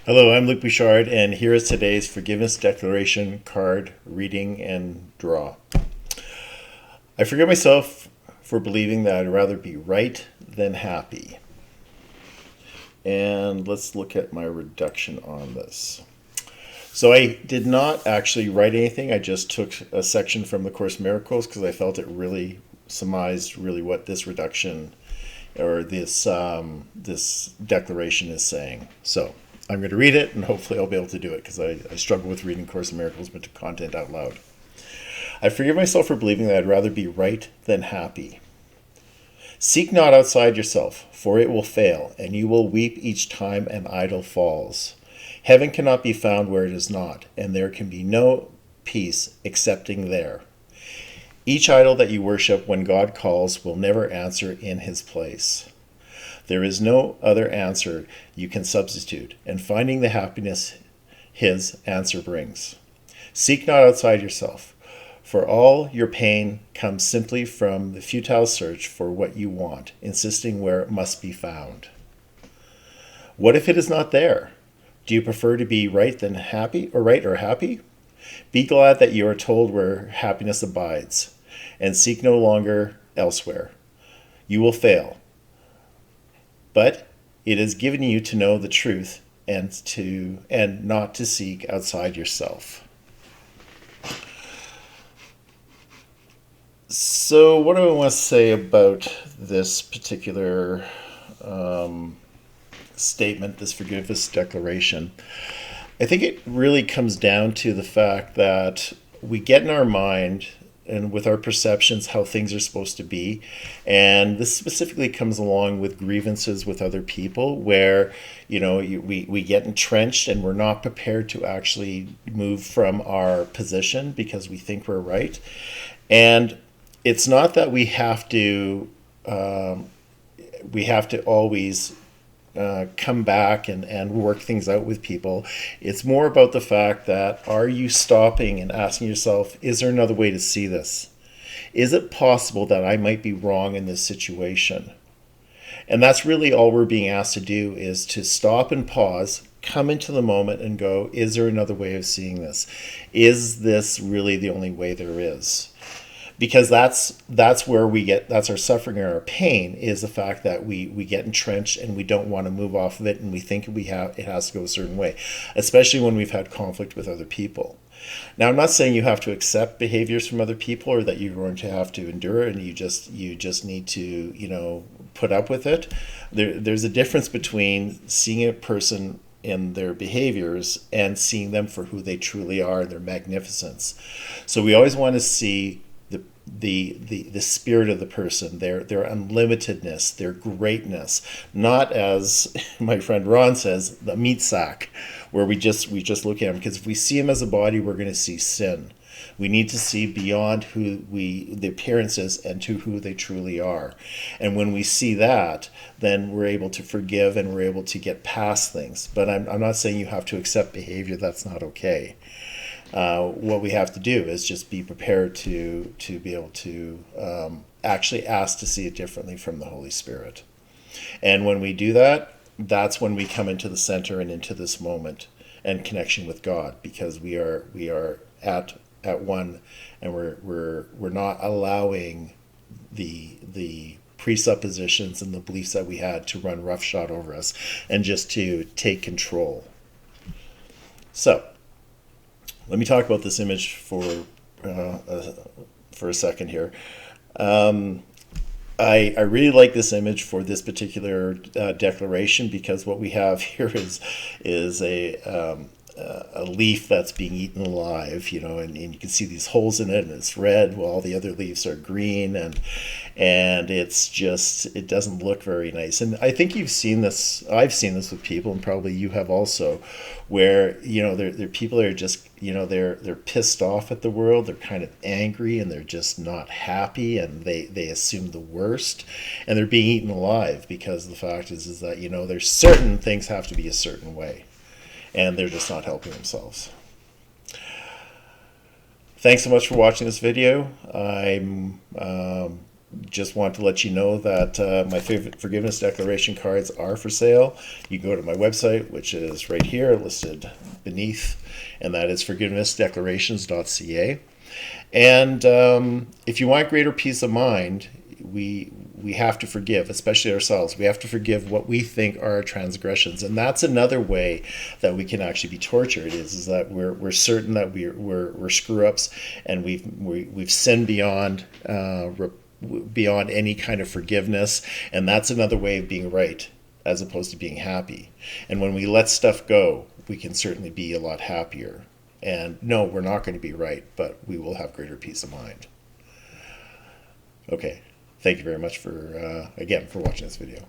Hello, I'm Luc Bouchard, and here is today's Forgiveness Declaration card reading and draw. I forgive myself for believing that I'd rather be right than happy. And let's look at my reduction on this. So I did not actually write anything. I just took a section from the Course in Miracles because I felt it really surmised really what this reduction or this declaration is saying. So I'm going to read it, and hopefully I'll be able to do it because I struggle with reading Course in Miracles but content out loud. I forgive myself for believing that I'd rather be right than happy. Seek not outside yourself, for it will fail, and you will weep each time an idol falls. Heaven cannot be found where it is not, and there can be no peace excepting there. Each idol that you worship when God calls will never answer in his place. There is no other answer you can substitute, and finding the happiness his answer brings. Seek not outside yourself, for all your pain comes simply from the futile search for what you want, insisting where it must be found. What if it is not there? Do you prefer to be right than happy, or right or happy? Be glad that you are told where happiness abides, and seek no longer elsewhere. You will fail, but it is given you to know the truth and not to seek outside yourself. So what do I want to say about this particular statement, this forgiveness declaration? I think it really comes down to the fact that we get in our mind and with our perceptions how things are supposed to be. And this specifically comes along with grievances with other people where, we get entrenched and we're not prepared to actually move from our position because we think we're right. And it's not that we have to always come back and work things out with people. It's more about the fact that, are you stopping and asking yourself, is there another way to see this? Is it possible that I might be wrong in this situation? And that's really all we're being asked to do, is to stop and pause, come into the moment and go, is there another way of seeing this? Is this really the only way there is? Because that's where that's our suffering and our pain, is the fact that we get entrenched and we don't want to move off of it, and we think it has to go a certain way, especially when we've had conflict with other people. Now, I'm not saying you have to accept behaviors from other people or that you're going to have to endure it and you just need to put up with it. There's a difference between seeing a person in their behaviors and seeing them for who they truly are and their magnificence. So we always want to see the spirit of the person, their unlimitedness, their greatness, not, as my friend Ron says, the meat sack, where we just look at him. Because if we see him as a body, we're going to see sin. We need to see beyond the appearances and to who they truly are. And when we see that, then we're able to forgive and we're able to get past things. But I'm not saying you have to accept behavior that's not okay. What we have to do is just be prepared to be able to actually ask to see it differently from the Holy Spirit. And when we do that, that's when we come into the center and into this moment and connection with God, because we are at one, and we're not allowing the presuppositions and the beliefs that we had to run roughshod over us and just to take control. So let me talk about this image for a second here. I really like this image for this particular declaration, because what we have here is a leaf that's being eaten alive, and you can see these holes in it, and it's red while all the other leaves are green, and it doesn't look very nice. And I think you've seen this, I've seen this with people, and probably you have also, where they're people that are just they're pissed off at the world, they're kind of angry, and they're just not happy, and they assume the worst, and they're being eaten alive, because the fact is that there's certain things have to be a certain way, and they're just not helping themselves. Thanks so much for watching this video. I'm just want to let you know that my favorite forgiveness declaration cards are for sale. You can go to my website, which is right here listed beneath, and that is forgivenessdeclarations.ca. And if you want greater peace of mind, we have to forgive, especially ourselves. We have to forgive what we think are our transgressions, and that's another way that we can actually be tortured. Is that we're certain that we're screw ups, and we've sinned beyond any kind of forgiveness, and that's another way of being right as opposed to being happy. And when we let stuff go, we can certainly be a lot happier. And no, we're not going to be right, but we will have greater peace of mind. Okay. Thank you very much for, again, for watching this video.